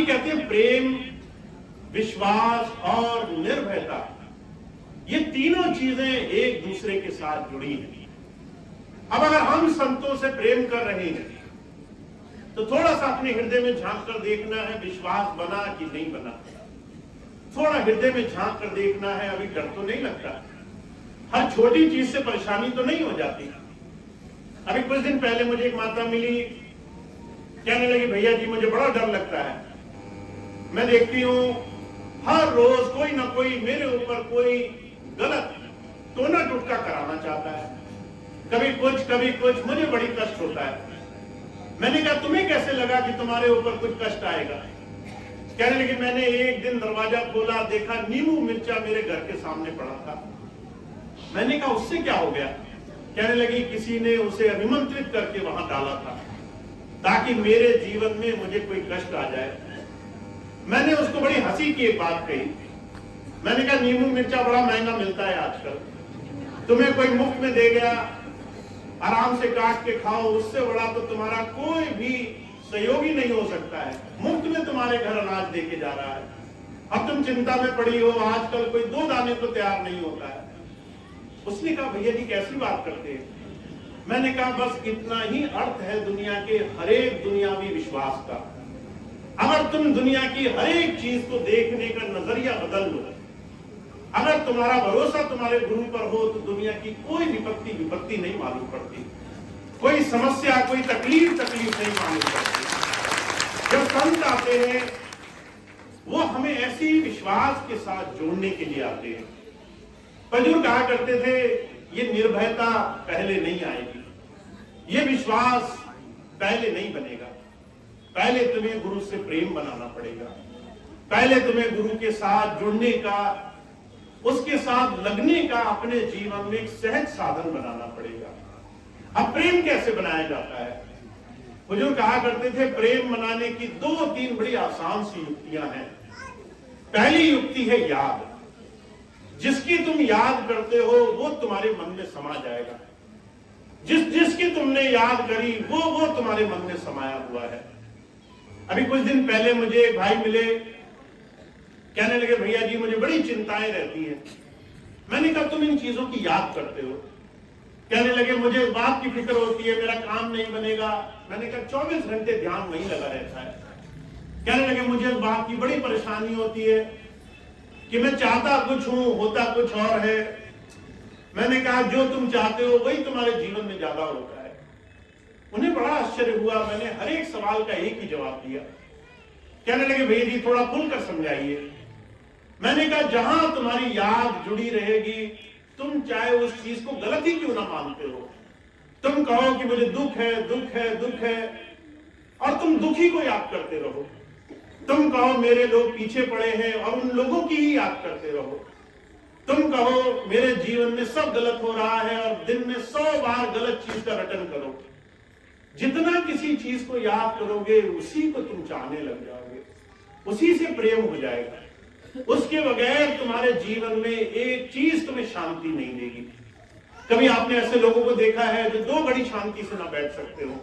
जी कहते हैं प्रेम, विश्वास और निर्भयता, ये तीनों चीजें एक दूसरे के साथ जुड़ी हैं। अब अगर हम संतों से प्रेम कर रहे हैं तो थोड़ा सा अपने हृदय में झांक कर देखना है, विश्वास बना कि नहीं बना। थोड़ा हृदय में झांक कर देखना है, अभी डर तो नहीं लगता, हर छोटी चीज से परेशानी तो नहीं हो जाती। अभी कुछ दिन पहले मुझे एक माता मिली, कहने लगी भैया जी मुझे बड़ा डर लगता है, मैं देखती हूं हर रोज कोई ना कोई मेरे ऊपर कोई गलत टोना टुटका कराना चाहता है, कभी कुछ, मुझे बड़ी कष्ट होता है। मैंने कहा तुम्हें कैसे लगा कि तुम्हारे ऊपर कुछ कष्ट आएगा? कहने लगी मैंने एक दिन दरवाजा खोला, देखा नींबू मिर्चा मेरे घर के सामने पड़ा था। मैंने कहा उससे क्या हो गया? कहने लगी किसी ने उसे अभिमंत्रित करके वहां डाला था ताकि मेरे जीवन में मुझे कोई कष्ट आ जाए। मैंने उसको बड़ी हंसी की एक बात कही, मैंने कहा नींबू मिर्चा बड़ा महंगा मिलता है आजकल, तुम्हें कोई मुफ्त में दे गया, आराम से काट के खाओ, उससे बड़ा तो तुम्हारा कोई भी सहयोगी नहीं हो सकता है। मुफ्त में तुम्हारे घर अनाज देके जा रहा है, अब तुम चिंता में पड़ी हो, आजकल कोई 2 दाने को तैयार नहीं होता है। उसने कहा भैया जी कैसी बात करते हैं? मैंने कहा बस इतना ही अर्थ है दुनिया के हरेक दुनियावी विश्वास का। अगर तुम दुनिया की हरेक चीज को देखने का नजरिया बदल लो, अगर तुम्हारा भरोसा तुम्हारे गुरु पर हो, तो दुनिया की कोई विपत्ति नहीं मालूम पड़ती, कोई समस्या, कोई तकलीफ नहीं मालूम पड़ती। जब संत आते हैं वो हमें ऐसी विश्वास के साथ जोड़ने के लिए आते हैं। बुजुर्ग कहा करते थे ये निर्भयता पहले नहीं आएगी, ये विश्वास पहले नहीं बनेगा, पहले तुम्हें गुरु से प्रेम बनाना पड़ेगा, पहले तुम्हें गुरु के साथ जुड़ने का, उसके साथ लगने का अपने जीवन में एक सहज साधन बनाना पड़ेगा। अब प्रेम कैसे बनाया जाता है? बुजुर्ग कहा करते थे प्रेम बनाने की 2-3 बड़ी आसान सी युक्तियां हैं। पहली युक्ति है याद। जिसकी तुम याद करते हो वो तुम्हारे मन में समा जाएगा, जिसकी तुमने याद करी वो तुम्हारे मन में समाया हुआ है। अभी कुछ दिन पहले मुझे एक भाई मिले, कहने लगे भैया जी मुझे बड़ी चिंताएं रहती हैं। मैंने कहा तुम इन चीजों की याद करते हो? कहने लगे मुझे इस बात की फिक्र होती है मेरा काम नहीं बनेगा। मैंने कहा 24 घंटे ध्यान वहीं लगा रहता है। कहने लगे मुझे इस बात की बड़ी परेशानी होती है कि मैं चाहता कुछ हूं, होता कुछ और है। मैंने कहा जो तुम चाहते हो वही तुम्हारे जीवन में ज्यादा होता है। उन्हें बड़ा आश्चर्य हुआ, मैंने हर एक सवाल का एक ही जवाब दिया। कहने लगे भैया जी थोड़ा खुलकर समझाइए। मैंने कहा जहां तुम्हारी याद जुड़ी रहेगी, तुम चाहे उस चीज को गलत ही क्यों ना मानते हो, तुम कहो कि मुझे दुख है और तुम दुखी को याद करते रहो, तुम कहो मेरे लोग पीछे पड़े हैं और उन लोगों की ही याद करते रहो, तुम कहो मेरे जीवन में सब गलत हो रहा है और दिन में 100 बार गलत चीज का रटन करो। जितना किसी चीज को याद करोगे उसी को तुम चाहने लग जाओगे, उसी से प्रेम हो जाएगा। उसके बगैर तुम्हारे जीवन में एक चीज तुम्हें शांति नहीं देगी। कभी आपने ऐसे लोगों को देखा है जो 2 घड़ी शांति से ना बैठ सकते हो?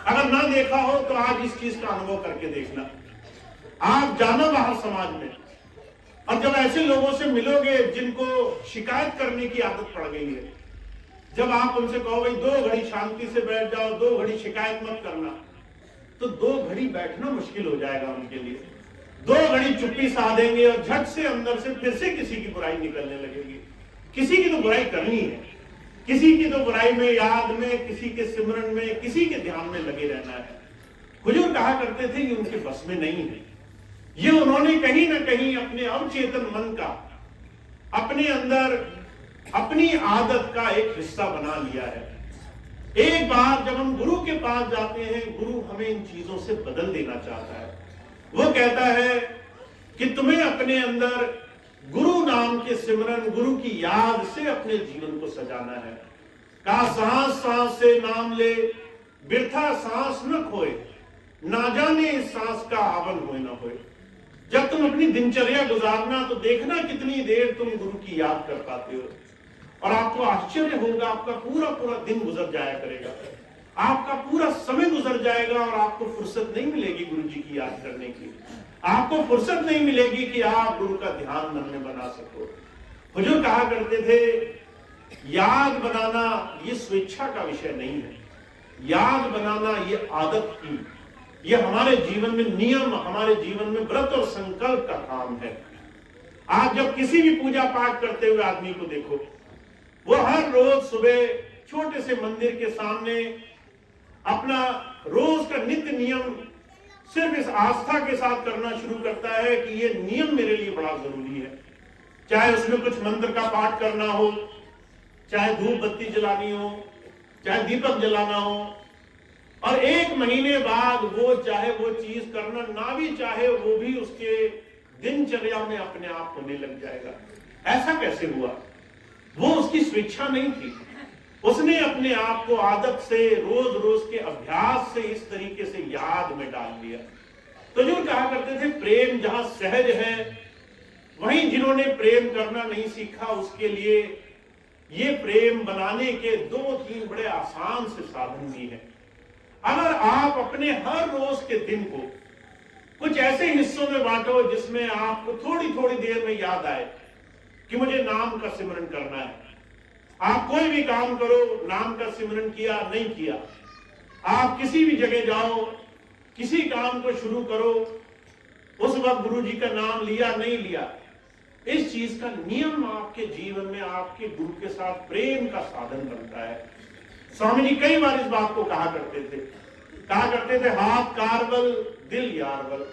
अगर ना देखा हो तो आज इस चीज का अनुभव करके देखना। आप जाना बाहर समाज में, और जब ऐसे लोगों से मिलोगे जिनको शिकायत करने की आदत पड़ गई है, जब आप उनसे कहो भाई 2 घड़ी शांति से बैठ जाओ, 2 घड़ी शिकायत मत करना, तो 2 घड़ी बैठना मुश्किल हो जाएगा उनके लिए। 2 घड़ी चुप्पी साधेंगे और झट से अंदर से फिर से किसी की बुराई निकलने लगेगी। किसी की तो बुराई करनी है, किसी की तो बुराई में, याद में, किसी के सिमरन में, किसी के ध्यान में लगे रहना है। हुजूर कहा करते थे कि उनके बस में नहीं है। ये उन्होंने कहीं ना कहीं अपने अवचेतन मन का, अपने अंदर अपनी आदत का एक हिस्सा बना लिया है। एक बार जब हम गुरु के पास जाते हैं, गुरु हमें इन चीजों से बदल देना चाहता है। वो कहता है कि तुम्हें अपने अंदर गुरु नाम के सिमरन, गुरु की याद से अपने जीवन को सजाना है। कहा सांस सांस से नाम ले, बिरथा सांस न खोए, ना जाने इस सांस का आवन होए ना होए। जब तुम अपनी दिनचर्या गुजारना तो देखना कितनी देर तुम गुरु की याद कर पाते हो, और आपको आश्चर्य होगा, आपका पूरा पूरा दिन गुजर जाया करेगा, आपका पूरा समय गुजर जाएगा और आपको फुर्सत नहीं मिलेगी गुरु जी की याद करने की। आपको फुर्सत नहीं मिलेगी कि आप गुरु का ध्यान मन में बना सको। हुजूर कहा करते थे याद बनाना ये स्वेच्छा का विषय नहीं है, याद बनाना ये आदत की, ये हमारे जीवन में नियम, हमारे जीवन में व्रत और संकल्प का काम है। आप जब किसी भी पूजा पाठ करते हुए आदमी को देखो, वो हर रोज सुबह छोटे से मंदिर के सामने अपना रोज का नित्य नियम सिर्फ इस आस्था के साथ करना शुरू करता है कि ये नियम मेरे लिए बड़ा जरूरी है। चाहे उसमें कुछ मंत्र का पाठ करना हो, चाहे धूप बत्ती जलानी हो, चाहे दीपक जलाना हो, और 1 महीने बाद वो चाहे वो चीज करना ना भी चाहे, वो भी उसके दिनचर्या में अपने आप होने लग जाएगा। ऐसा कैसे हुआ? वो उसकी स्वेच्छा नहीं थी, उसने अपने आप को आदत से, रोज रोज के अभ्यास से इस तरीके से याद में डाल दिया। तो जो कहा करते थे प्रेम जहां सहज है, वहीं जिन्होंने प्रेम करना नहीं सीखा उसके लिए ये प्रेम बनाने के 2-3 बड़े आसान से साधन भी हैं। अगर आप अपने हर रोज के दिन को कुछ ऐसे हिस्सों में बांटो जिसमें आपको थोड़ी थोड़ी देर में याद आए कि मुझे नाम का सिमरन करना है। आप कोई भी काम करो, नाम का सिमरन किया नहीं किया, आप किसी भी जगह जाओ, किसी काम को शुरू करो, उस वक्त गुरु जी का नाम लिया नहीं लिया, इस चीज का नियम आपके जीवन में आपके गुरु के साथ प्रेम का साधन बनता है। स्वामी जी कई बार इस बात को कहा करते थे हाथ कारबल दिल यारबल।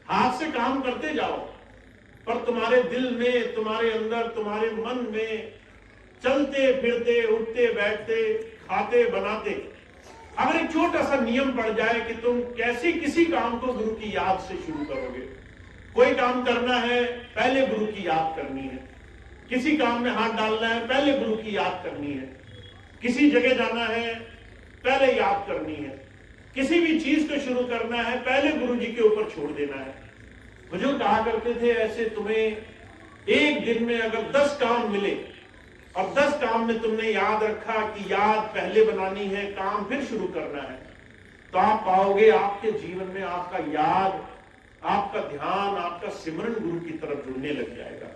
हाथ से काम करते जाओ, पर तुम्हारे दिल में, तुम्हारे अंदर, तुम्हारे मन में चलते फिरते, उठते बैठते, खाते बनाते अगर एक छोटा सा नियम पड़ जाए कि तुम कैसे किसी काम को गुरु की याद से शुरू करोगे। कोई काम करना है, पहले गुरु की याद करनी है। किसी काम में हाथ डालना है, पहले गुरु की याद करनी है। किसी जगह जाना है, पहले याद करनी है। किसी भी चीज को शुरू करना है, पहले गुरु जी के ऊपर छोड़ देना है। हुजूर कहा करते थे ऐसे तुम्हें एक दिन में अगर 10 काम मिले और 10 काम में तुमने याद रखा कि याद पहले बनानी है, काम फिर शुरू करना है, तो आप पाओगे आपके जीवन में आपका याद, आपका ध्यान, आपका सिमरन गुरु की तरफ जुड़ने लग जाएगा।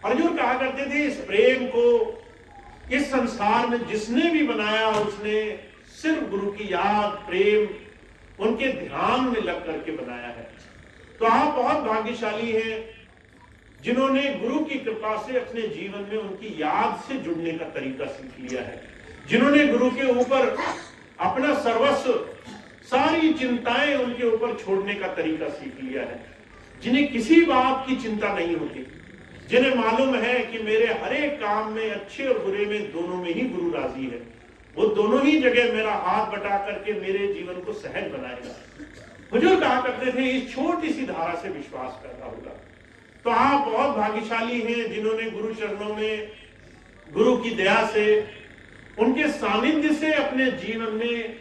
अर्जुन कहा करते थे इस प्रेम को इस संसार में जिसने भी बनाया उसने सिर्फ गुरु की याद, प्रेम, उनके ध्यान में लग करके बनाया है। तो आप बहुत भाग्यशाली हैं जिन्होंने गुरु की कृपा से अपने जीवन में उनकी याद से जुड़ने का तरीका सीख लिया है, जिन्होंने गुरु के ऊपर अपना सर्वस्व, सारी चिंताएं उनके ऊपर छोड़ने का तरीका सीख लिया है, जिन्हें किसी बात की चिंता नहीं होती, जिन्हें मालूम है कि मेरे हर एक काम में, अच्छे और बुरे में, दोनों में ही गुरु राजी है। वो दोनों ही जगह मेरा हाथ बटा करके मेरे जीवन को सहज बनाएगा। हुजूर कहा करते थे इस छोटी सी धारा से विश्वास करना होगा। तो आप बहुत भाग्यशाली हैं जिन्होंने गुरु चरणों में, गुरु की दया से, उनके सानिध्य से अपने जीवन में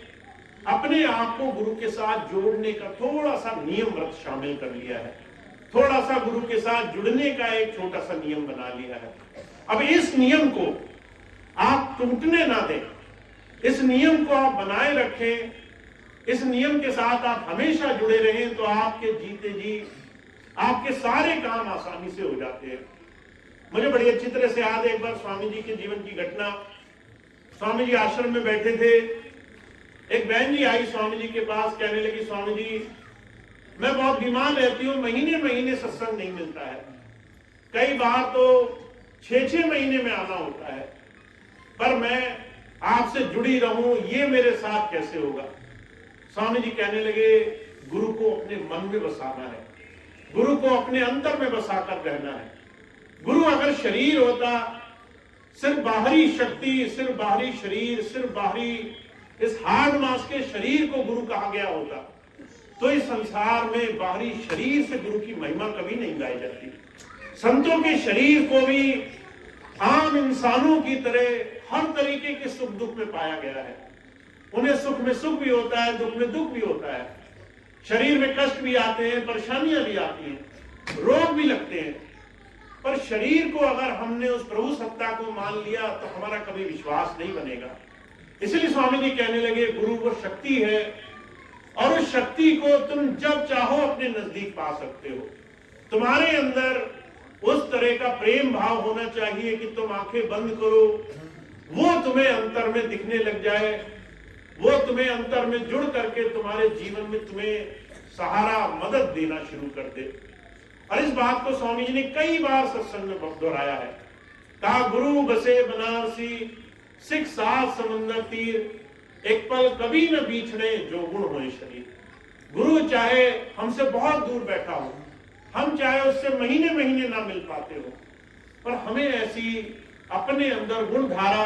अपने आप को गुरु के साथ जोड़ने का थोड़ा सा नियम व्रत शामिल कर लिया है, थोड़ा सा गुरु के साथ जुड़ने का एक छोटा सा नियम बना लिया है। अब इस नियम को आप टूटने ना दें, इस नियम को आप बनाए रखें, इस नियम के साथ आप हमेशा जुड़े रहें, तो आपके जीते जी आपके सारे काम आसानी से हो जाते हैं। मुझे बड़ी अच्छी तरह से याद है एक बार स्वामी जी के जीवन की घटना। स्वामी जी आश्रम में बैठे थे, एक बहन जी आई स्वामी जी के पास, कहने लगी स्वामी जी मैं बहुत बीमार रहती हूँ, महीने महीने सत्संग नहीं मिलता है, कई बार तो 6-6 महीने में आना होता है, पर मैं आपसे जुड़ी रहूं ये मेरे साथ कैसे होगा। स्वामी जी कहने लगे गुरु को अपने मन में बसाना है, गुरु को अपने अंतर में बसाकर रहना है। गुरु अगर शरीर होता, सिर्फ बाहरी शक्ति, सिर्फ बाहरी शरीर, सिर्फ बाहरी इस हार्ड मास के शरीर को गुरु कहा गया होता, तो इस संसार में बाहरी शरीर से गुरु की महिमा कभी नहीं गाई जाती। संतों के शरीर को भी आम इंसानों की तरह हर तरीके के सुख दुख में पाया गया है। उन्हें सुख में सुख भी होता है, दुख में दुख भी होता है, शरीर में कष्ट भी आते हैं, परेशानियां भी आती हैं, रोग भी लगते हैं, पर शरीर को अगर हमने उस प्रभु सत्ता को मान लिया तो हमारा कभी विश्वास नहीं बनेगा। इसलिए स्वामी जी कहने लगे गुरु वो शक्ति है और उस शक्ति को तुम जब चाहो अपने नजदीक पा सकते हो। तुम्हारे अंदर उस तरह का प्रेम भाव होना चाहिए कि तुम आंखें बंद करो, वो तुम्हें अंतर में दिखने लग जाए, वो तुम्हें अंतर में जुड़ करके तुम्हारे जीवन में तुम्हें सहारा मदद देना शुरू कर दे। और इस बात को स्वामी जी ने कई बार सत्संग में दोहराया है। कहा गुरु बसे बनारसी, सिख साथ समंदर तीर, एक पल कभी न बीछड़े जो गुण होए शरीर। गुरु चाहे हमसे बहुत दूर बैठा हो, हम चाहे उससे महीने महीने ना मिल पाते हो, पर हमें ऐसी अपने अंदर गुण धारा,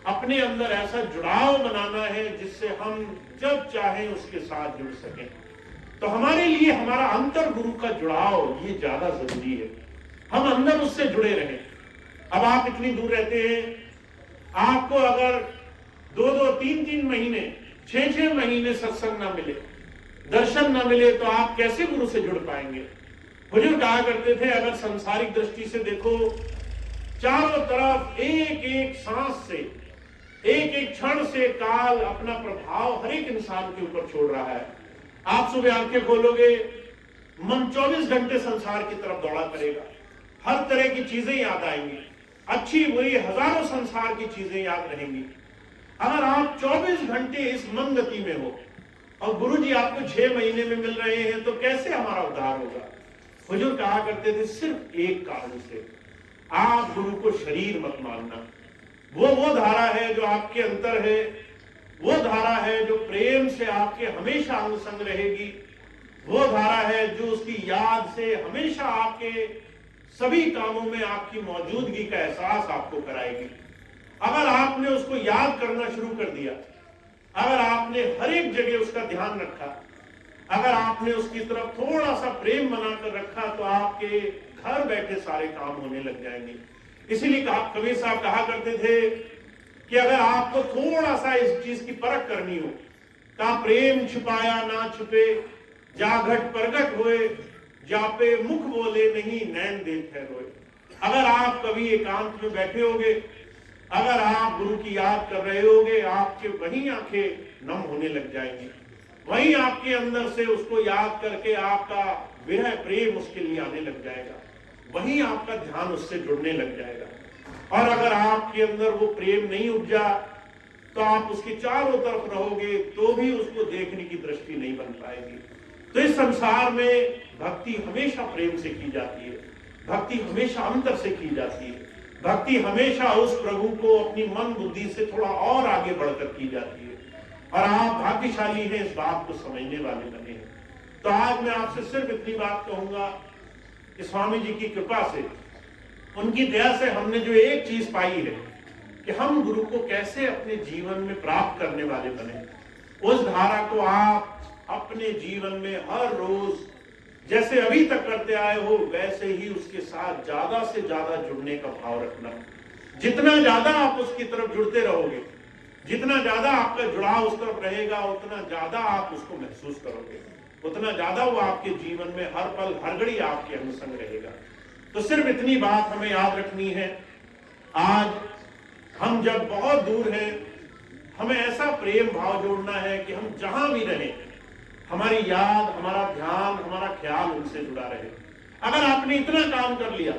अपने अंदर ऐसा जुड़ाव बनाना है जिससे हम जब चाहे उसके साथ जुड़ सकें। तो हमारे लिए हमारा अंतर गुरु का जुड़ाव ये ज्यादा जरूरी है, हम अंदर उससे जुड़े रहें। अब आप इतनी दूर रहते हैं, आपको अगर 2-2, 3-3 महीने, 6-6 महीने सत्संग ना मिले, दर्शन ना मिले, तो आप कैसे गुरु से जुड़ पाएंगे? हुजूर कहा करते थे, अगर सांसारिक दृष्टि से देखो, चारों तरफ एक एक सांस से, एक एक क्षण से काल अपना प्रभाव हर एक इंसान के ऊपर छोड़ रहा है। आप सुबह आंखें खोलोगे, मन 24 घंटे संसार की तरफ दौड़ा करेगा, हर तरह की चीजें याद आएंगी, अच्छी बुरी हजारों संसार की चीजें याद रहेंगी। अगर आप 24 घंटे इस मन गति में हो और गुरु जी आपको 6 महीने में मिल रहे हैं, तो कैसे हमारा उद्धार होगा? हुजूर कहा करते थे, सिर्फ एक कारण से, आप गुरु को शरीर मत मानना। वो धारा है जो आपके अंतर है, वो धारा है जो प्रेम से आपके हमेशा अंग संग रहेगी, वो धारा है जो उसकी याद से हमेशा आपके सभी कामों में आपकी मौजूदगी का एहसास आपको कराएगी। अगर आपने उसको याद करना शुरू कर दिया, अगर आपने हर एक जगह उसका ध्यान रखा, अगर आपने उसकी तरफ थोड़ा सा प्रेम बनाकर रखा, तो आपके घर बैठे सारे काम होने लग जाएंगे। इसीलिए कबीर साहब कहा करते थे कि अगर आपको थोड़ा सा इस चीज की परख करनी हो, का प्रेम छुपाया ना छुपे, जा घट प्रगट होए, जापे मुख बोले नहीं नैन देख है रोए। अगर आप कभी एकांत में बैठे होगे, अगर आप गुरु की याद कर रहे होगे, आपके वहीं आंखें नम होने लग जाएंगी, वहीं आपके अंदर से उसको याद करके आपका विरह प्रेम उसके लिए आने लग जाएगा, वहीं आपका ध्यान उससे जुड़ने लग जाएगा। और अगर आपके अंदर वो प्रेम नहीं उपजा, तो आप उसके चारों तरफ रहोगे तो भी उसको देखने की दृष्टि नहीं बन पाएगी। तो इस संसार में भक्ति हमेशा प्रेम से की जाती है, भक्ति हमेशा अंतर से की जाती है, भक्ति हमेशा उस प्रभु को अपनी मन बुद्धि से थोड़ा और आगे बढ़कर की जाती है। और आप भाग्यशाली हैं इस बात को समझने वाले बने हैं। तो आज मैं आपसे सिर्फ इतनी बात कहूंगा कि स्वामी जी की कृपा से, उनकी दया से हमने जो एक चीज पाई है कि हम गुरु को कैसे अपने जीवन में प्राप्त करने वाले बने, उस धारा को आप अपने जीवन में हर रोज जैसे अभी तक करते आए हो, वैसे ही उसके साथ ज्यादा से ज्यादा जुड़ने का भाव रखना। जितना ज्यादा आप उसकी तरफ जुड़ते रहोगे, जितना ज्यादा आपका जुड़ाव उस तरफ रहेगा, उतना ज्यादा आप उसको महसूस करोगे, उतना ज्यादा वो आपके जीवन में हर पल हर घड़ी आपके अनुसंग रहेगा। तो सिर्फ इतनी बात हमें याद रखनी है, आज हम जब बहुत दूर हैं, हमें ऐसा प्रेम भाव जोड़ना है कि हम जहां भी रहें, हमारी याद, हमारा ध्यान, हमारा ख्याल उनसे जुड़ा रहे। अगर आपने इतना काम कर लिया,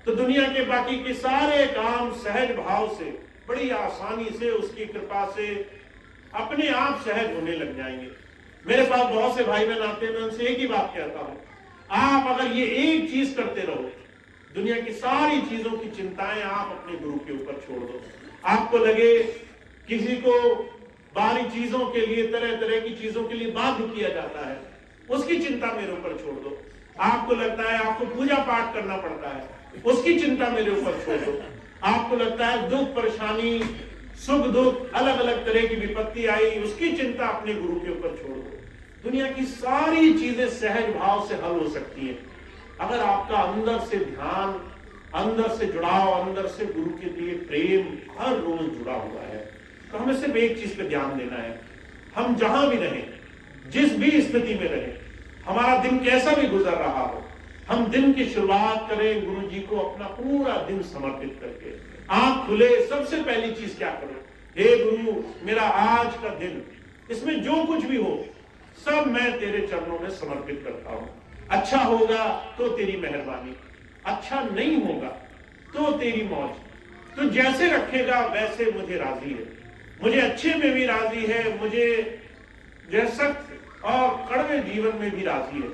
तो दुनिया के बाकी के सारे काम सहज भाव से, बड़ी आसानी से, उसकी कृपा से अपने आप सहज होने लग जाएंगे। मेरे पास बहुत से भाई बहन आते हैं, मैं उनसे एक ही बात कहता हूं, आप अगर ये एक चीज करते रहो, दुनिया की सारी चीजों की चिंताएं आप अपने गुरु के ऊपर छोड़ दो। आपको लगे किसी को बाहरी चीजों के लिए, तरह तरह की चीजों के लिए बाध्य किया जाता है, उसकी चिंता मेरे ऊपर छोड़ दो। आपको लगता है आपको पूजा पाठ करना पड़ता है, उसकी चिंता मेरे ऊपर छोड़ दो। आपको लगता है दुख परेशानी, सुख दुख, अलग अलग तरह की विपत्ति आई, उसकी चिंता अपने गुरु के ऊपर छोड़ दो। दुनिया की सारी चीजें सहज भाव से हल हो सकती हैं, अगर आपका अंदर से ध्यान, अंदर से जुड़ाव, अंदर से गुरु के लिए प्रेम हर रोज जुड़ा हुआ है। तो हमें सिर्फ एक चीज पे ध्यान देना है, हम जहां भी रहें, जिस भी स्थिति में रहें, हमारा दिन कैसा भी गुजर रहा हो, हम दिन की शुरुआत करें गुरु जी को अपना पूरा दिन समर्पित करके। आंख खुले, सबसे पहली चीज क्या करो, हे गुरु, मेरा आज का दिन, इसमें जो कुछ भी हो, सब मैं तेरे चरणों में समर्पित करता हूं। अच्छा होगा तो तेरी मेहरबानी, अच्छा नहीं होगा तो तेरी मौज। तो जैसे रखेगा वैसे मुझे राजी है, मुझे अच्छे में भी राजी है, मुझे जो सख्त और कड़वे जीवन में भी राजी है।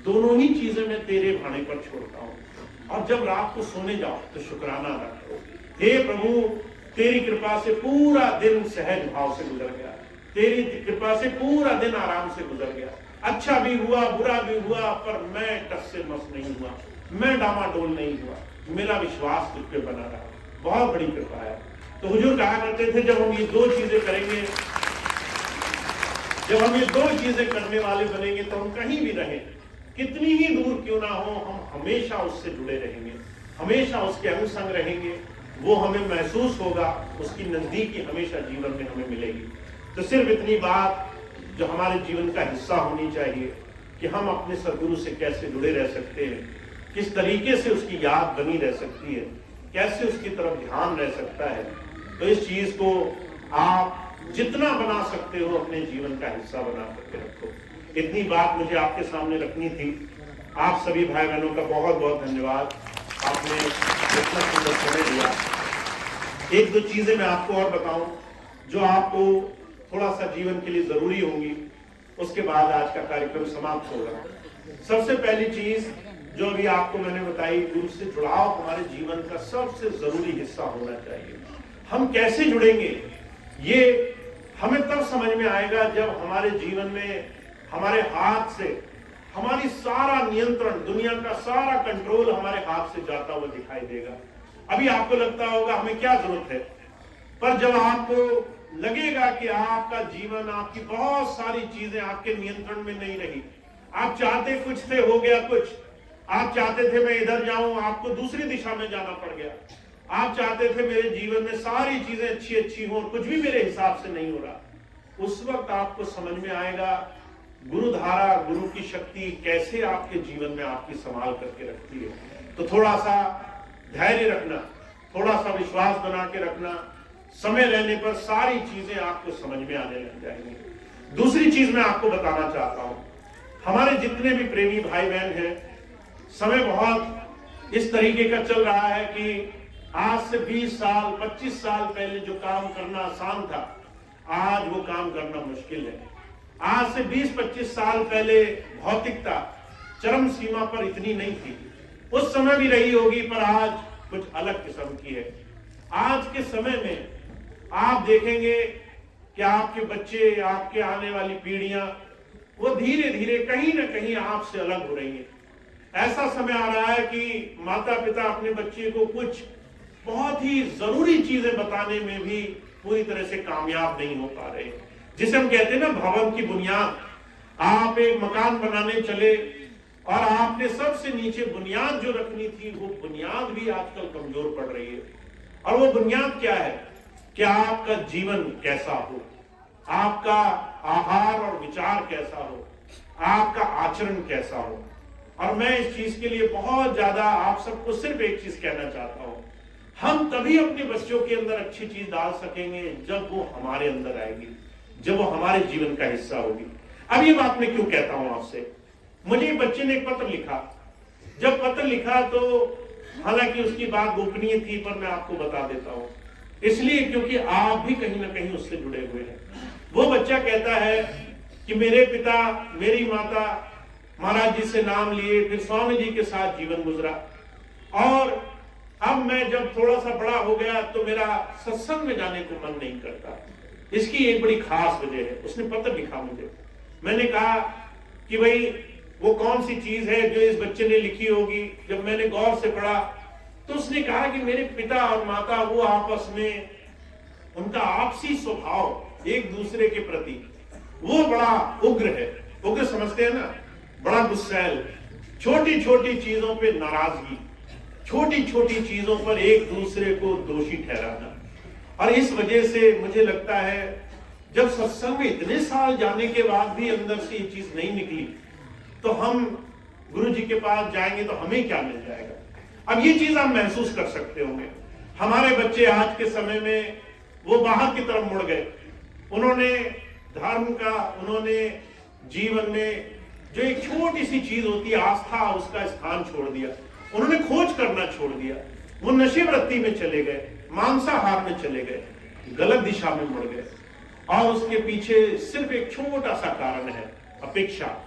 दोनों ही चीजें मैं तेरे भाने पर छोड़ता हूं। और जब रात को सोने जाओ तो शुक्राना अदा करो। हे प्रभु, तेरी कृपा से पूरा दिन सहज भाव से गुजर गया, तेरी कृपा से पूरा दिन आराम से गुजर गया। अच्छा भी हुआ, बुरा भी हुआ, पर मैं टस से मस नहीं हुआ, मैं डामाडोल नहीं हुआ, मेरा विश्वास तुझ पे बना रहा। बहुत बड़ी कृपा है। तो हुजूर कहा करते थे, जब हम ये दो चीजें करेंगे, जब हम ये दो चीजें करने वाले बनेंगे तो हम कहीं भी रहें, कितनी ही दूर क्यों ना हो, हम हमेशा उससे जुड़े रहेंगे, हमेशा उसके अंग संग रहेंगे। वो हमें महसूस होगा, उसकी नजदीकी हमेशा जीवन में हमें मिलेगी। तो सिर्फ इतनी बात जो हमारे जीवन का हिस्सा होनी चाहिए कि हम अपने सद्गुरु से कैसे जुड़े रह सकते हैं, किस तरीके से उसकी याद बनी रह सकती है, कैसे उसकी तरफ ध्यान रह सकता है। तो इस चीज को आप जितना बना सकते हो अपने जीवन का हिस्सा बना करके रखो। इतनी बात मुझे आपके सामने रखनी थी। आप सभी भाई बहनों का बहुत बहुत धन्यवाद, आपने इतना सुंदर समय दिया। एक दो चीजें मैं आपको और बताऊं जो आपको थोड़ा सा जीवन के लिए जरूरी होंगी, उसके बाद आज का कार्यक्रम समाप्त होगा। सबसे पहली चीज जो अभी आपको मैंने बताई, गुरु से जुड़ाव हमारे जीवन का सबसे जरूरी हिस्सा होना चाहिए। हम कैसे जुड़ेंगे ये हमें तब समझ में आएगा जब हमारे जीवन में हमारे हाथ से हमारी सारा नियंत्रण, दुनिया का सारा कंट्रोल हमारे हाथ से जाता हुआ दिखाई देगा। अभी आपको लगता होगा हमें क्या जरूरत है, पर जब आपको लगेगा कि आपका जीवन, आपकी बहुत सारी चीजें आपके नियंत्रण में नहीं रही, आप चाहते कुछ थे, हो गया कुछ। आप चाहते थे मैं इधर जाऊं, आपको दूसरी दिशा में जाना पड़ गया। आप चाहते थे मेरे जीवन में सारी चीजें अच्छी अच्छी हो, कुछ भी मेरे हिसाब से नहीं हो रहा। उस वक्त आपको समझ में आएगा गुरु धारा, गुरु की शक्ति कैसे आपके जीवन में आपकी संभाल करके रखती है। तो थोड़ा सा धैर्य रखना, थोड़ा सा विश्वास बना के रखना, समय रहने पर सारी चीजें आपको समझ में आने लग जाएंगी। दूसरी चीज मैं आपको बताना चाहता हूं, हमारे जितने भी प्रेमी भाई बहन हैं, समय बहुत इस तरीके का चल रहा है कि आज से 20 साल 25 साल पहले जो काम करना आसान था, आज वो काम करना मुश्किल है। आज से 20-25 साल पहले भौतिकता चरम सीमा पर इतनी नहीं थी, उस समय भी रही होगी, पर आज कुछ अलग किस्म की है। आज के समय में आप देखेंगे कि आपके बच्चे, आपके आने वाली पीढ़ियां, वो धीरे धीरे कहीं ना कहीं आपसे अलग हो रही है। ऐसा समय आ रहा है कि माता पिता अपने बच्चे को कुछ बहुत ही जरूरी चीजें बताने में भी पूरी तरह से कामयाब नहीं हो पा रहे। जिसे हम कहते हैं ना भवन की बुनियाद, आप एक मकान बनाने चले और आपने सबसे नीचे बुनियाद जो रखनी थी, वो बुनियाद भी आजकल कमजोर पड़ रही है। और वो बुनियाद क्या है कि आपका जीवन कैसा हो, आपका आहार और विचार कैसा हो, आपका आचरण कैसा हो। और मैं इस चीज के लिए बहुत ज्यादा आप सबको सिर्फ एक चीज कहना चाहता हूं, हम तभी अपने बच्चों के अंदर अच्छी चीज डाल सकेंगे जब वो हमारे अंदर आएगी, जब वो हमारे जीवन का हिस्सा होगी। अब ये बात मैं क्यों कहता हूं आपसे, मुझे एक बच्चे ने एक पत्र लिखा। जब पत्र लिखा तो हालांकि उसकी बात गोपनीय थी, पर मैं आपको बता देता हूं, इसलिए क्योंकि आप भी कहीं ना कहीं उससे जुड़े हुए हैं। वो बच्चा कहता है कि मेरे पिता, मेरी माता महाराज जी से नाम लिए, फिर स्वामी जी के साथ जीवन गुजरा, और अब मैं जब थोड़ा सा बड़ा हो गया तो मेरा सत्संग में जाने को मन नहीं करता। इसकी एक बड़ी खास वजह है। उसने पत्र लिखा मुझे। मैंने कहा कि भाई वो कौन सी चीज है जो इस बच्चे ने लिखी होगी। जब मैंने गौर से पढ़ा तो उसने कहा कि मेरे पिता और माता, वो आपस में उनका आपसी स्वभाव एक दूसरे के प्रति वो बड़ा उग्र है। उग्र समझते हैं ना, बड़ा गुस्सैल, छोटी छोटी चीजों पे नाराजगी, छोटी छोटी चीजों पर एक दूसरे को दोषी ठहराना। और इस वजह से मुझे लगता है जब सत्संग में इतने साल जाने के बाद भी अंदर से ये चीज नहीं निकली, तो हम गुरु जी के पास जाएंगे तो हमें क्या मिल जाएगा। अब ये चीज आप महसूस कर सकते होंगे। हमारे बच्चे आज के समय में वो बाहर की तरफ मुड़ गए, उन्होंने धर्म का, उन्होंने जीवन में जो एक छोटी सी चीज होती है आस्था, उसका स्थान छोड़ दिया, उन्होंने खोज करना छोड़ दिया, वो नशे वृत्ति में चले गए, मांसाहार में चले गए, गलत दिशा में मुड़ गए। और उसके पीछे सिर्फ एक छोटा सा कारण है, अपेक्षा।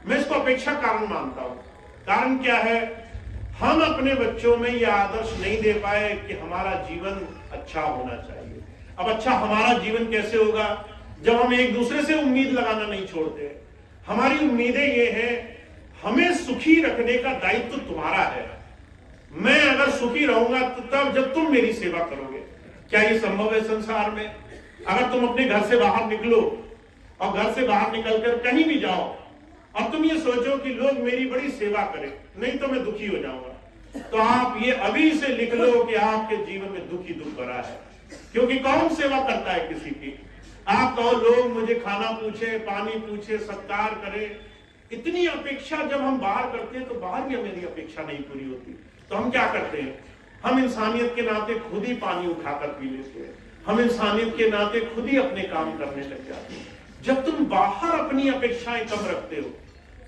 मैं इसको अपेक्षा कारण मानता हूं। कारण क्या है? हम अपने बच्चों में यह आदर्श नहीं दे पाए कि हमारा जीवन अच्छा होना चाहिए। अब अच्छा हमारा जीवन कैसे होगा? जब हम एक दूसरे से उम्मीद लगाना नहीं छोड़ते। हमारी उम्मीदें ये हैं, हमें सुखी रखने का दायित्व तुम्हारा है, मैं अगर सुखी रहूंगा तो तब जब तुम मेरी सेवा करोगे। क्या ये संभव है संसार में? अगर तुम अपने घर से बाहर निकलो और घर से बाहर निकलकर कहीं भी जाओ और तुम ये सोचो कि लोग मेरी बड़ी सेवा करें, नहीं तो मैं दुखी हो जाऊंगा, तो आप ये अभी से लिख लो कि आपके जीवन में दुख ही दुख भरा है। क्योंकि कौन सेवा करता है किसी की? आप कहो लोग मुझे खाना पूछे, पानी पूछे, सत्कार करे, इतनी अपेक्षा जब हम बाहर करते हैं तो बाहर भी मेरी अपेक्षा नहीं पूरी होती। तो हम क्या करते हैं? हम इंसानियत के नाते खुद ही पानी उठाकर पी लेते हैं, हम इंसानियत के नाते खुद ही अपने काम करने लग जाते हैं। जब तुम बाहर अपनी अपेक्षाएं कम रखते हो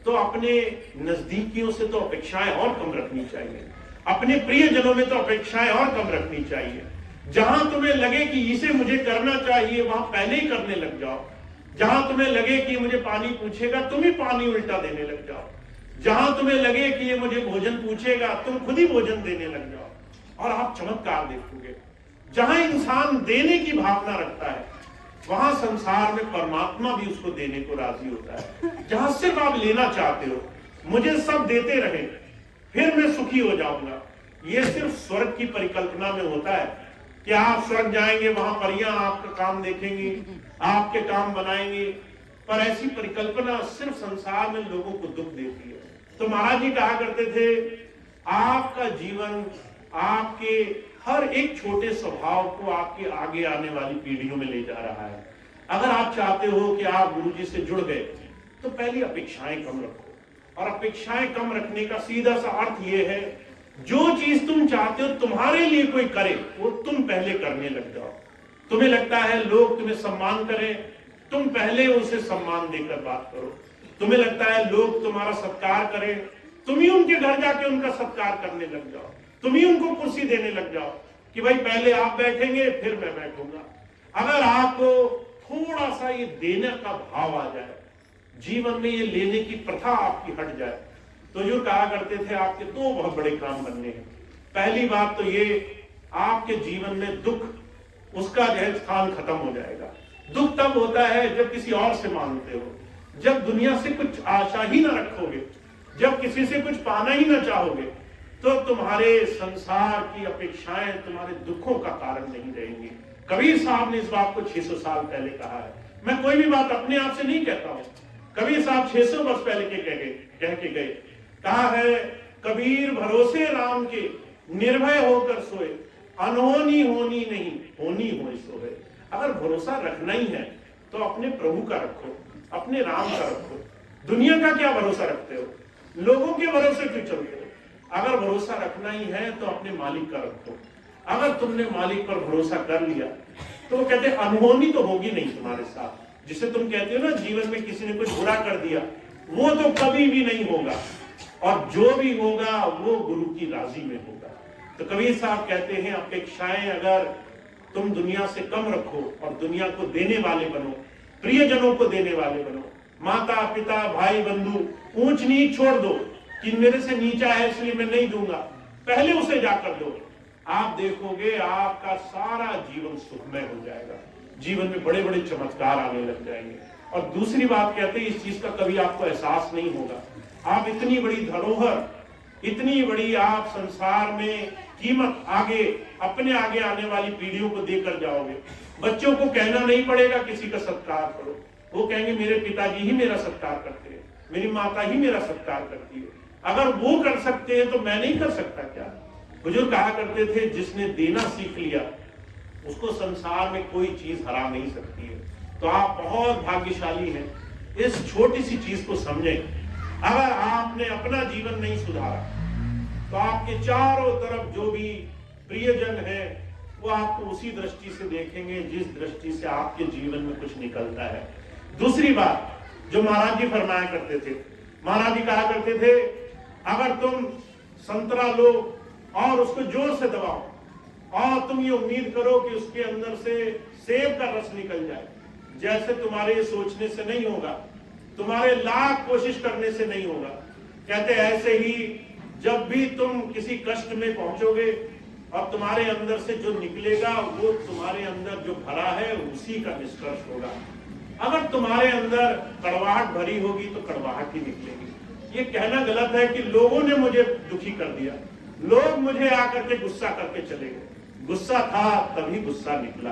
तो अपने नजदीकियों से तो अपेक्षाएं और कम रखनी चाहिए, अपने प्रियजनों में तो अपेक्षाएं और कम रखनी चाहिए। जहां तुम्हें लगे कि इसे मुझे करना चाहिए वहां पहले ही करने लग जाओ। जहां तुम्हें लगे कि मुझे पानी पूछेगा तुम ही पानी उल्टा देने लग जाओ। जहां तुम्हें लगे कि ये मुझे भोजन पूछेगा तुम खुद ही भोजन देने लग जाओ और आप चमत्कार देखोगे। जहां इंसान देने की भावना रखता है वहां संसार में परमात्मा भी उसको देने को राजी होता है। जहां सिर्फ आप लेना चाहते हो, मुझे सब देते रहे फिर मैं सुखी हो जाऊंगा, ये सिर्फ स्वर्ग की परिकल्पना में होता है कि आप स्वर्ग जाएंगे, वहां परियां आपका काम देखेंगी, आपके काम बनाएंगे। पर ऐसी परिकल्पना सिर्फ संसार में लोगों को दुख देती है। तो महाराज जी कहा करते थे, आपका जीवन आपके हर एक छोटे स्वभाव को आपके आगे आने वाली पीढ़ियों में ले जा रहा है। अगर आप चाहते हो कि आप गुरु जी से जुड़ गए तो पहली अपेक्षाएं कम रखो। और अपेक्षाएं कम रखने का सीधा सा अर्थ यह है, जो चीज तुम चाहते हो तुम्हारे लिए कोई करे वो तुम पहले करने लग जाओ। तुम्हें लगता है लोग तुम्हें सम्मान करें, तुम पहले उसे सम्मान देकर बात करो। तुम्हें लगता है लोग तुम्हारा सत्कार करें, तुम ही उनके घर जाके उनका सत्कार करने लग जाओ, तुम ही उनको कुर्सी देने लग जाओ कि भाई पहले आप बैठेंगे फिर मैं बैठूंगा। अगर आपको थोड़ा सा ये देने का भाव आ जाए, जीवन में ये लेने की प्रथा आपकी हट जाए, तो जो कहा करते थे आपके दो बहुत बड़े काम बनने हैं। पहली बात तो ये, आपके जीवन में दुख उसका जो है स्थान खत्म हो जाएगा। दुख तब होता है जब किसी और से मांगते हो, जब दुनिया से कुछ आशा ही ना रखोगे, जब किसी से कुछ पाना ही ना चाहोगे, तो तुम्हारे संसार की अपेक्षाएं तुम्हारे दुखों का कारण नहीं रहेंगी। कबीर साहब ने इस बात को 600 साल पहले कहा है। मैं कोई भी बात अपने आप से नहीं कहता हूं, कबीर साहब 600 वर्ष पहले कह के गए। कहा है, कबीर भरोसे राम के निर्भय होकर सोए, अनहोनी होनी नहीं होनी होए सोए। अगर भरोसा रखना ही है तो अपने प्रभु का रखो, अपने राम का रखो। दुनिया का क्या भरोसा रखते हो? लोगों के भरोसे क्यों चलते हो? अगर भरोसा रखना ही है तो अपने मालिक का रखो। अगर तुमने मालिक पर भरोसा कर लिया तो वो कहते अनहोनी तो होगी नहीं तुम्हारे साथ। जिसे तुम कहते हो ना जीवन में किसी ने कुछ बुरा कर दिया, वो तो कभी भी नहीं होगा, और जो भी होगा वो गुरु की राजी में होगा। तो कबीर साहब कहते हैं, अपेक्षाएं अगर तुम दुनिया से कम रखो और दुनिया को देने वाले बनो, प्रियजनों को देने वाले बनो, माता पिता भाई बंधु ऊंच नीच छोड़ दो कि मेरे से नीचा है इसलिए मैं नहीं दूंगा, पहले उसे जाकर दो। आप देखोगे आपका सारा जीवन सुखमय हो जाएगा, जीवन में बड़े बड़े चमत्कार आने लग जाएंगे। और दूसरी बात कहते हैं, इस चीज का कभी आपको एहसास नहीं होगा। आप इतनी बड़ी धरोहर, इतनी बड़ी आप संसार में कीमत आगे अपने आगे आने वाली पीढ़ियों को देकर जाओगे। बच्चों को कहना नहीं पड़ेगा किसी का सत्कार करो, वो कहेंगे मेरे पिताजी ही मेरा सत्कार करते हैं, मेरी माता ही मेरा सत्कार करती है। अगर वो कर सकते हैं तो मैं नहीं कर सकता क्या? बुजुर्ग कहा करते थे, जिसने देना सीख लिया उसको संसार में कोई चीज हरा नहीं सकती है। तो आप बहुत भाग्यशाली हैं, इस छोटी सी चीज को समझें। अगर आपने अपना जीवन नहीं सुधारा तो आपके चारों तरफ जो भी प्रियजन है वो आपको उसी दृष्टि से देखेंगे जिस दृष्टि से आपके जीवन में कुछ निकलता है। दूसरी बात, जो महाराज जी फरमाया करते थे। महाराज जी कहा करते थे, अगर तुम संतरा लो और उसको जोर से दबाओ और तुम ये उम्मीद करो कि उसके अंदर से सेब का रस निकल जाए, जैसे तुम्हारे सोचने से नहीं होगा, तुम्हारे लाख कोशिश करने से नहीं होगा। कहते ऐसे ही जब भी तुम किसी कष्ट में पहुंचोगे और तुम्हारे अंदर से जो निकलेगा वो तुम्हारे अंदर जो भरा है उसी का निष्कर्ष होगा। अगर तुम्हारे अंदर कड़वाहट भरी होगी तो कड़वाहट ही निकलेगी। ये कहना गलत है कि लोगों ने मुझे दुखी कर दिया, लोग मुझे आकर के गुस्सा करके चले गए। गुस्सा था तभी गुस्सा निकला,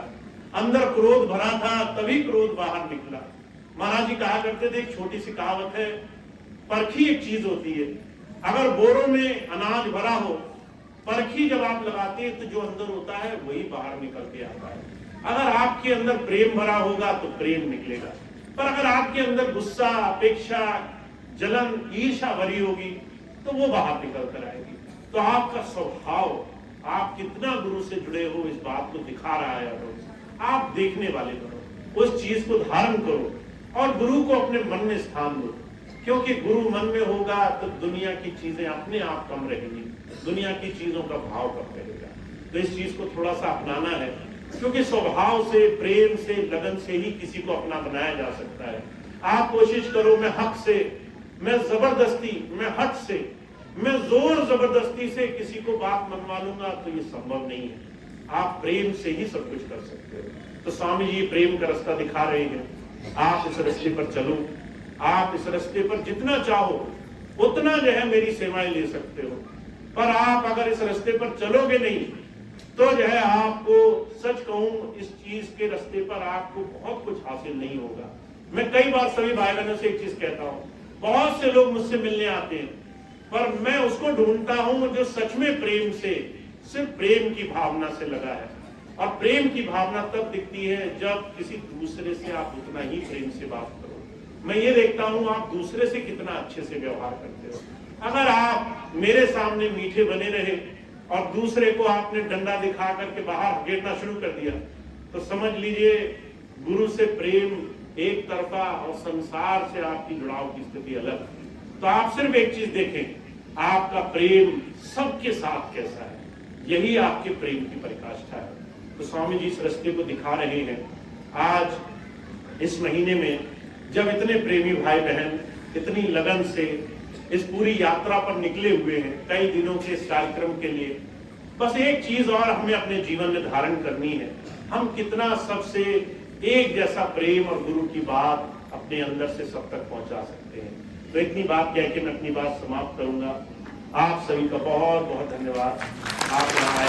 अंदर क्रोध भरा था तभी क्रोध बाहर निकला। महाराज जी कहा करते थे, एक छोटी सी कहावत है, परखी एक चीज होती है। अगर बोरों में अनाज भरा हो, परखी जब आप लगाते हैं तो जो अंदर होता है वही बाहर निकल के आता है। अगर आपके अंदर प्रेम भरा होगा तो प्रेम निकलेगा, पर अगर आपके अंदर गुस्सा, अपेक्षा, जलन, ईर्ष्या भरी होगी तो वो बाहर निकल कर आएगी। तो आपका स्वभाव, आप कितना गुरु से जुड़े हो इस बात को दिखा रहा है। आप देखने वाले बनो, उस चीज को धारण करो और गुरु को अपने मन में स्थान दो, क्योंकि गुरु मन में होगा तो दुनिया की चीजें अपने आप कम रहेंगी, दुनिया की चीजों का भाव कम रहेगा। तो इस चीज को थोड़ा सा अपनाना है, क्योंकि स्वभाव से, प्रेम से, लगन से ही किसी को अपना बनाया जा सकता है। आप कोशिश करो, मैं हक से, मैं जबरदस्ती, मैं हट से, मैं जोर जबरदस्ती से किसी को बात मनवा लूंगा, तो ये संभव नहीं है। आप प्रेम से ही सब कुछ कर सकते हो। तो स्वामी जी प्रेम का रास्ता दिखा रहे हैं, आप इस रास्ते पर चलो। आप इस रास्ते पर जितना चाहो उतना जो है मेरी सेवाएं ले सकते हो, पर आप अगर इस रास्ते पर चलोगे नहीं तो जो है आपको, सच कहूं, इस चीज के रास्ते पर आपको बहुत कुछ हासिल नहीं होगा। मैं कई बार सभी भाई बहनों से एक चीज कहता हूं, बहुत से लोग मुझसे मिलने आते हैं, पर मैं उसको ढूंढता हूं जो सच में प्रेम से, सिर्फ प्रेम की भावना से लगा है। और प्रेम की भावना तब दिखती है जब किसी दूसरे से आप उतना ही प्रेम से बात करो। मैं ये देखता हूं आप दूसरे से कितना अच्छे से व्यवहार करते हो। अगर आप मेरे सामने मीठे बने रहे और दूसरे को आपने डंडा दिखा करके बाहर गिरना शुरू कर दिया, तो समझ लीजिए गुरु से प्रेम एक तरफा और संसार से आपकी जुड़ाव की स्थिति अलग। तो आप सिर्फ एक चीज देखें, आपका प्रेम सबके साथ कैसा है, यही आपके प्रेम की परिकाष्ठा है। तो स्वामी जी इस रास्ते को दिखा रहे हैं। आज इस महीने में जब इतने प्रेमी भाई बहन इतनी लगन से इस पूरी यात्रा पर निकले हुए हैं कई दिनों के इस कार्यक्रम के लिए, बस एक चीज और हमें अपने जीवन में धारण करनी है, हम कितना सबसे एक जैसा प्रेम और गुरु की बात अपने अंदर से सब तक पहुंचा सकते हैं। तो इतनी बात कह के मैं अपनी बात समाप्त करूंगा। आप सभी का बहुत बहुत धन्यवाद। आप यहाँ आए,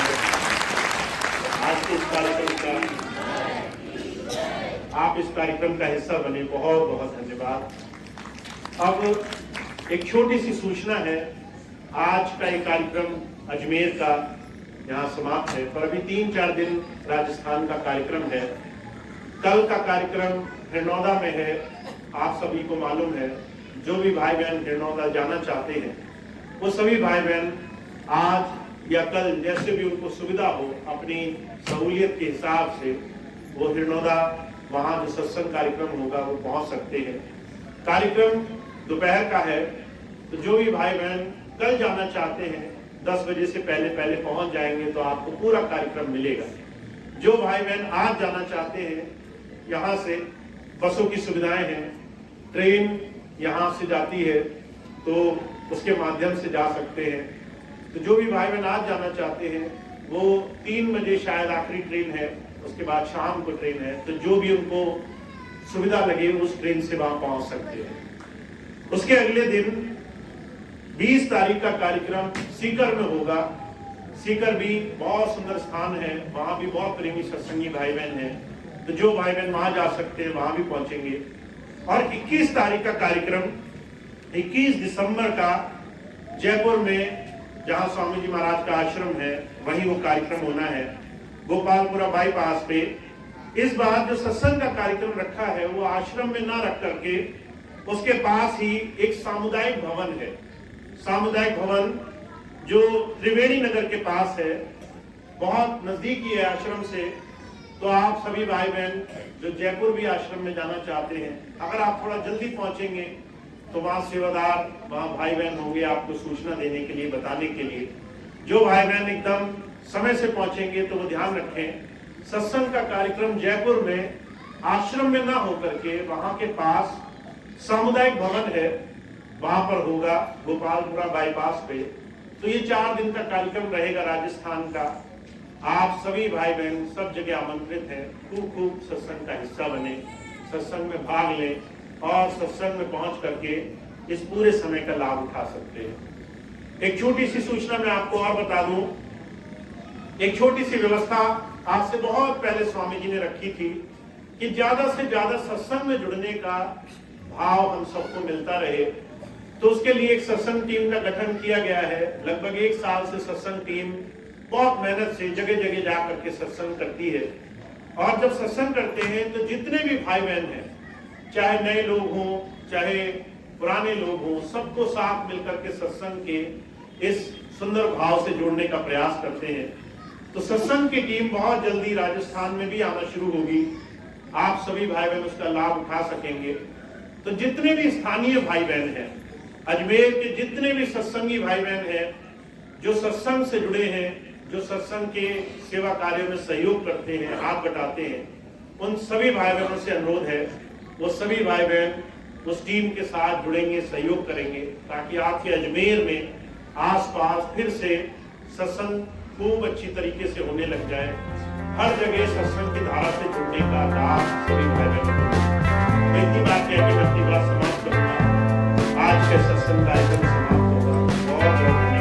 आज के इस कार्यक्रम का, आप इस कार्यक्रम का हिस्सा बने, बहुत बहुत धन्यवाद। अब एक छोटी सी सूचना है, आज का एक कार्यक्रम अजमेर का यहाँ समाप्त है, पर अभी 3-4 दिन राजस्थान का कार्यक्रम है। कल का कार्यक्रम हिरनौदा में है, आप सभी को मालूम है। जो भी भाई बहन हिरनौदा जाना चाहते हैं वो सभी भाई बहन आज या कल जैसे भी उनको सुविधा हो, अपनी सहूलियत के हिसाब से वो हिरनौदा वहां जो सत्संग कार्यक्रम होगा वो पहुंच सकते हैं। कार्यक्रम दोपहर का है, तो जो भी भाई बहन कल जाना चाहते हैं 10 बजे से पहले पहले पहुंच जाएंगे तो आपको पूरा कार्यक्रम मिलेगा। जो भाई बहन आज जाना चाहते हैं, यहाँ से बसों की सुविधाएं हैं, ट्रेन यहाँ से जाती है तो उसके माध्यम से जा सकते हैं। तो जो भी भाई बहन आज जाना चाहते हैं वो 3 बजे शायद आखिरी ट्रेन है, उसके बाद शाम को ट्रेन है, तो जो भी उनको सुविधा लगे उस ट्रेन से वहां पहुंच सकते हैं। उसके अगले दिन 20 तारीख का कार्यक्रम सीकर में होगा। सीकर भी बहुत सुंदर स्थान है, वहां भी बहुत प्रेमी सत्संगी भाई बहन हैं, तो जो भाई बहन वहां जा सकते हैं वहां भी पहुंचेंगे। और 21 तारीख का कार्यक्रम 21 दिसंबर का जयपुर में, जहां स्वामी जी महाराज का आश्रम है, वहीं वो कार्यक्रम होना है, गोपालपुरा बाईपास पे। इस बार जो सत्संग का कार्यक्रम रखा है वो आश्रम में ना रख करके उसके पास ही एक सामुदायिक भवन है, सामुदायिक भवन जो त्रिवेणी नगर के पास है, बहुत नजदीकी है आश्रम से। तो आप सभी भाई बहन जो जयपुर भी आश्रम में जाना चाहते हैं, अगर आप थोड़ा जल्दी पहुंचेंगे तो वहां सेवादार, वहां भाई बहन होंगे आपको सूचना देने के लिए, बताने के लिए। जो भाई बहन एकदम समय से पहुंचेंगे तो वो ध्यान रखें, सत्संग का कार्यक्रम जयपुर में आश्रम में ना होकर के वहां के पास सामुदायिक भवन है, वहां पर होगा, गोपालपुरा बाईपास पे। तो ये 4 दिन का कार्यक्रम रहेगा राजस्थान का। आप सभी भाई बहन सब जगह आमंत्रित हैं, खूब सत्संग का हिस्सा बने, सत्संग में भाग लें और सत्संग में पहुंच करके इस पूरे समय का लाभ उठा सकते हैं। एक छोटी सी सूचना मैं आपको और बता दूं, एक छोटी सी व्यवस्था आज से बहुत पहले स्वामी जी ने रखी थी कि ज्यादा से ज्यादा सत्संग में जुड़ने का भाव हम सबको मिलता रहे। तो उसके लिए एक सत्संग टीम का गठन किया गया है। लगभग 1 साल से सत्संग टीम बहुत मेहनत से जगह जगह जाकर के सत्संग करती है। और जब सत्संग करते हैं तो जितने भी भाई बहन हैं, चाहे नए लोग हों चाहे पुराने लोग हों, सबको साथ मिलकर के सत्संग के इस सुंदर भाव से जोड़ने का प्रयास करते हैं। तो सत्संग की टीम बहुत जल्दी राजस्थान में भी आना शुरू होगी, आप सभी भाई बहन उसका लाभ उठा सकेंगे। तो जितने भी स्थानीय भाई बहन हैं, अजमेर के जितने भी सत्संगी भाई बहन हैं, जो सत्संग से जुड़े हैं, जो सत्संग के सेवा कार्यों में सहयोग करते हैं, हाथ बटाते हैं, उन सभी भाई बहनों से अनुरोध है वो सभी भाई बहन उस टीम के साथ जुड़ेंगे, सहयोग करेंगे, ताकि आपके अजमेर में आसपास फिर से सत्संग खूब अच्छी तरीके से होने लग जाए। हर जगह सत्संग की धारा से जुड़ने का लाभ सभी भाई बहनों को। इतनी बात कह के मैं अपनी बात समाप्त करूंगा। आज के सत्संग कार्यक्रम समाप्त होगा। बहुत बहुत